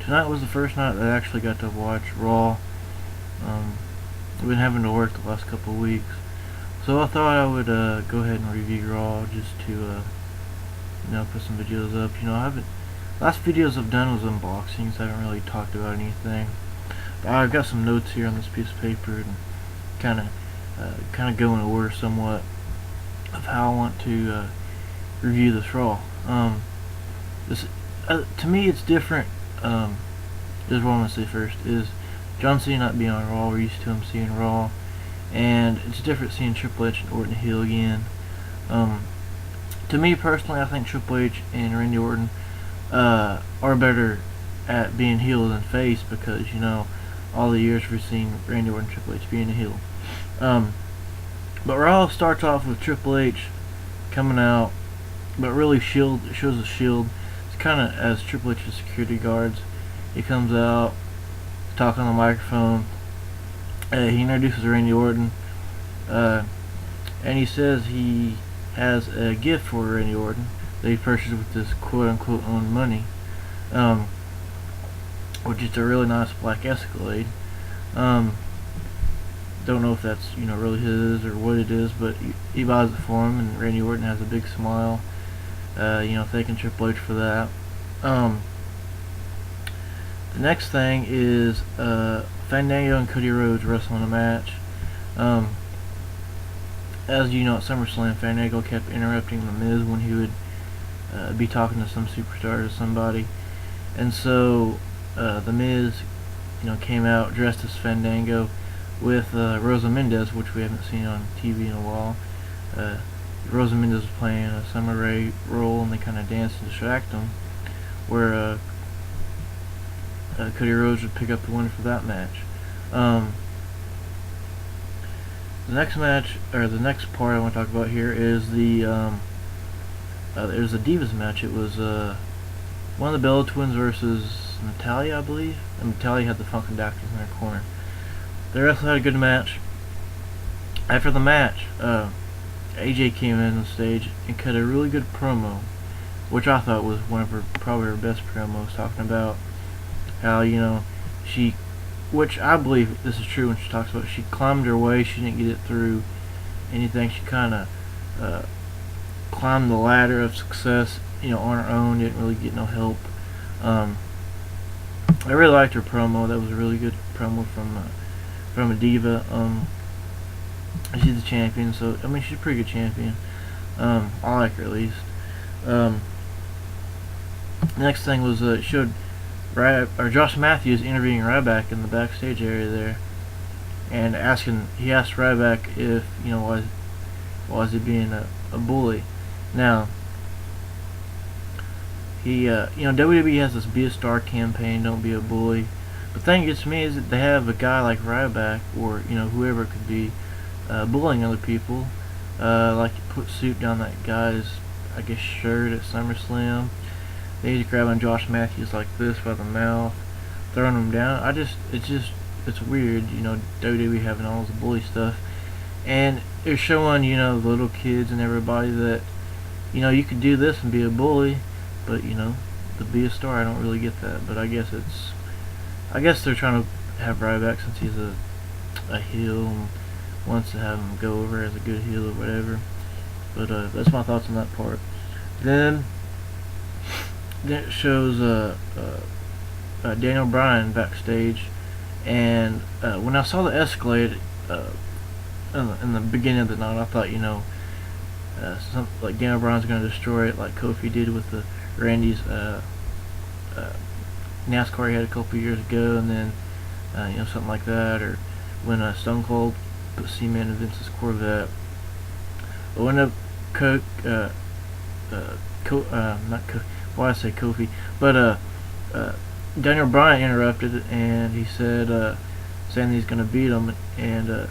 tonight was the first night that I actually got to watch Raw. I've been having to work the last couple of weeks, so I thought I would go ahead and review Raw just to put some videos up. I haven't. Last videos I've done was unboxings. I haven't really talked about anything. But I've got some notes here on this piece of paper and kind of go in order somewhat of how I want to review this Raw. To me, it's different. This is what I'm gonna say first: is John Cena not being on Raw. We're used to him seeing Raw, and it's different seeing Triple H and Orton heel again. To me personally, I think Triple H and Randy Orton are better at being heel than face, because all the years we've seen Randy Orton and Triple H being a heel. But Raw starts off with Triple H coming out, but really it shows a Shield. It's kind of as Triple H's security guards. He comes out, talking on the microphone. He introduces Randy Orton, and he says he has a gift for Randy Orton that he purchased with this quote-unquote own money, which is a really nice black Escalade. Don't know if that's really his or what it is, but he buys it for him, and Randy Orton has a big smile, thanking Triple H for that. The next thing is Fandango and Cody Rhodes wrestling a match. As you know, at SummerSlam, Fandango kept interrupting The Miz when he would be talking to some superstar or somebody, and so The Miz, came out dressed as Fandango with Rosa Mendez, which we haven't seen on TV in a while. Rosa Mendez was playing a Summer Rae role, and they kind of danced and distract them, where Cody Rhodes would pick up the winner for that match. The next match, or the next part I want to talk about here, is the it was a Divas match. It was one of the Bella Twins versus Natalya, I believe. And Natalya had the Funkin' Doctors in their corner. They wrestled, had a good match. After the match, AJ came in on stage and cut a really good promo, which I thought was probably her best promos, talking about how she, which I believe this is true when she talks about, she climbed her way, she didn't get it through anything, she kind of climbed the ladder of success on her own, didn't really get no help. I really liked her promo. That was a really good promo from a diva. She's the champion, so she's a pretty good champion. I like her at least. Next thing was it showed Josh Matthews interviewing Ryback in the backstage area there, and he asked Ryback if why is he being a bully. Now he WWE has this Be a Star campaign, don't be a bully. The thing that gets me is that they have a guy like Ryback, or whoever it could be, bullying other people. Like he put suit down that guy's, I guess, shirt at SummerSlam. They just grabbing Josh Matthews like this by the mouth, throwing him down. It's weird, WWE having all this bully stuff, and they're showing the little kids and everybody that you could do this and be a bully, but to be a star, I don't really get that. But I guess they're trying to have Ryback, since he's a heel, and wants to have him go over as a good heel or whatever. But that's my thoughts on that part. Then it shows Daniel Bryan backstage, and when I saw the Escalade in the beginning of the night, I thought like Daniel Bryan's going to destroy it, like Kofi did with the Randy's NASCAR he had a couple years ago, and then something like that, or when Stone Cold put cement in Vince's Corvette. But when why I say Kofi, but Daniel Bryan interrupted, and he said, saying he's going to beat him, and the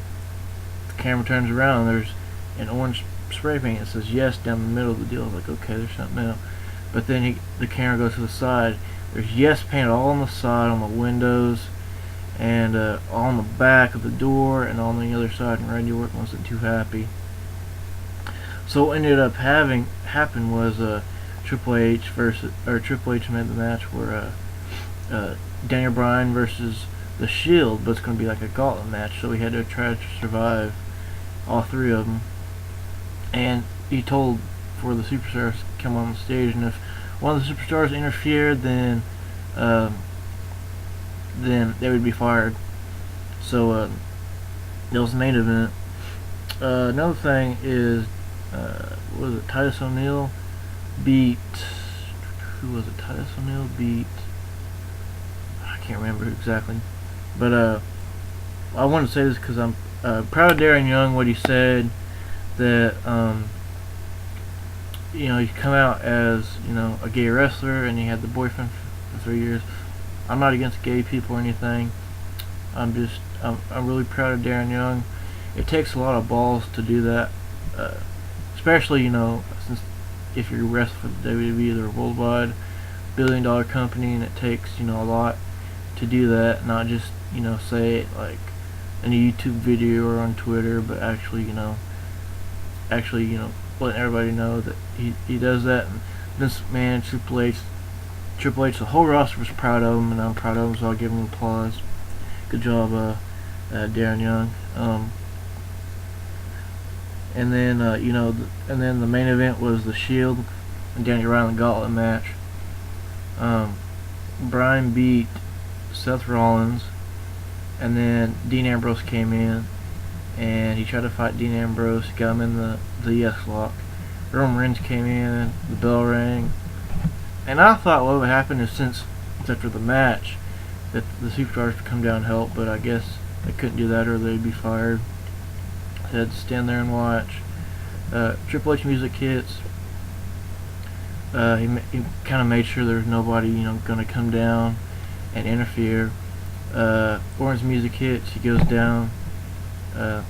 camera turns around, and there's an orange spray paint that says yes down the middle of the deal. I was like, okay, there's something else. But then the camera goes to the side, there's yes painted all on the side, on the windows, and all on the back of the door, and on the other side, and Randy Orton wasn't too happy. So what ended up happened was Triple H made the match where Daniel Bryan versus the Shield, but it's going to be like a gauntlet match, so we had to try to survive all three of them. And he told for the superstars to come on the stage, and if one of the superstars interfered, then they would be fired. So that was the main event. Another thing is, what was it? Titus O'Neil beat. Who was it? Titus O'Neil beat. I can't remember exactly, but I wanted to say this because I'm proud of Darren Young. What he said, that he come out as a gay wrestler, and he had the boyfriend for 3 years. I'm not against gay people or anything. I'm really proud of Darren Young. It takes a lot of balls to do that, especially since if you're wrestling for the WWE, they're a worldwide billion-dollar company, and it takes a lot to do that. Not just say it like in a YouTube video or on Twitter, but actually letting everybody know that he does that. And Vince McMahon, Triple H, the whole roster was proud of him, and I'm proud of him, so I'll give him applause. Good job, Darren Young. And then the main event was the Shield and Daniel Bryan gauntlet match. Bryan beat Seth Rollins, and then Dean Ambrose came in, and he tried to fight Dean Ambrose, got him in the yes lock. Roman Reigns came in, the bell rang, and I thought what would happen is, since it's after the match, that the superstars would come down and help, but I guess they couldn't do that or they'd be fired. They had to stand there and watch. Triple H music hits. He kind of made sure there was nobody going to come down and interfere. Orton's music hits. He goes down,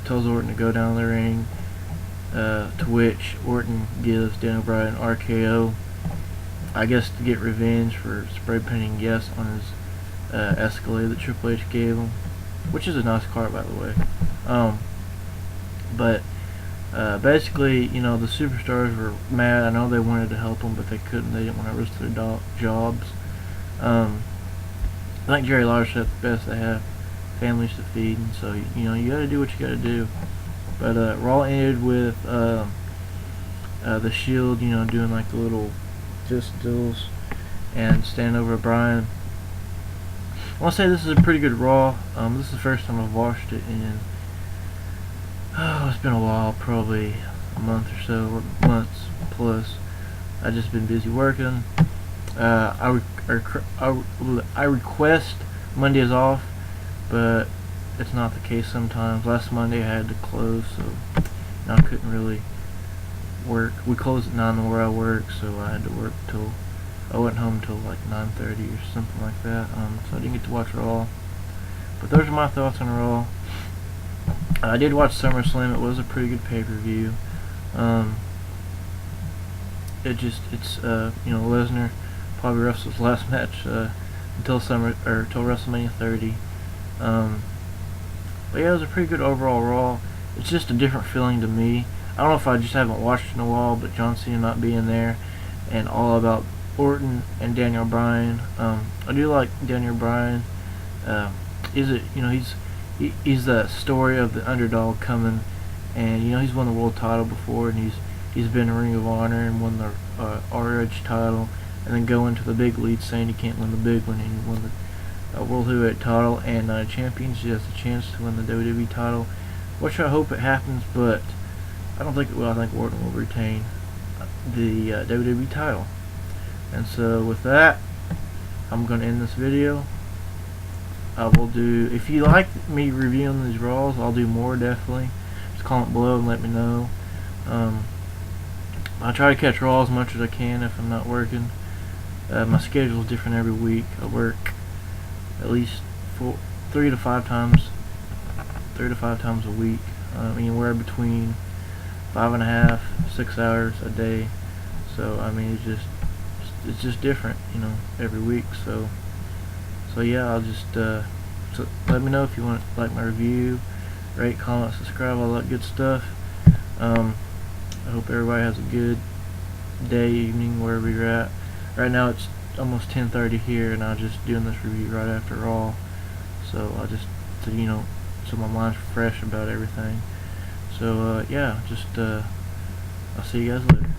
tells Orton to go down the ring, to which Orton gives Daniel Bryan an RKO, I guess to get revenge for spray painting yes on his Escalade that Triple H gave him, which is a nice car, by the way. But basically, the superstars were mad. I know they wanted to help them, but they couldn't. They didn't want to risk their jobs. I think Jerry Lawler said it the best: they have families to feed, and so you got to do what you got to do. But Raw ended with the Shield, doing like the little fist stills and standing over Bryan. I want to say this is a pretty good Raw. This is the first time I've watched it in, it's been a while, probably a month or so, or months plus. I've just been busy working. I request Mondays off, but it's not the case sometimes. Last Monday I had to close, so I couldn't really work. We closed at 9 where I work, so I had to work till I went home till like 9:30 or something like that. So I didn't get to watch Raw. But those are my thoughts on Raw. I did watch SummerSlam. It was a pretty good pay-per-view. It's Lesnar probably wrestled his last match until WrestleMania 30. But yeah, it was a pretty good overall Raw. It's just a different feeling to me. I don't know if I just haven't watched in a while, but John Cena not being there, and all about Orton and Daniel Bryan. I do like Daniel Bryan. He's the story of the underdog coming, and he's won the world title before, and he's been in Ring of Honor and won the RH title, and then go into the big lead saying he can't win the big one, and he won the World Heavyweight title and Champions. He has a chance to win the WWE title, which I hope it happens, but I don't think it will. I think Orton will retain the WWE title. And so with that, I'm going to end this video. I will do, if you like me reviewing these Raws, I'll do more, definitely. Just comment below and let me know. I try to catch Raw as much as I can if I'm not working. My schedule is different every week. I work at least 3 to 5 times a week. Anywhere between 5.5, 6 hours a day. So it's just different, every week. So yeah, I'll just so let me know if you want to like my review, rate, comment, subscribe, all that good stuff. I hope everybody has a good day, evening, wherever you're at. Right now it's almost 10:30 here, and I'm just doing this review right after Raw. So I just so my mind's fresh about everything. So yeah, I'll see you guys later.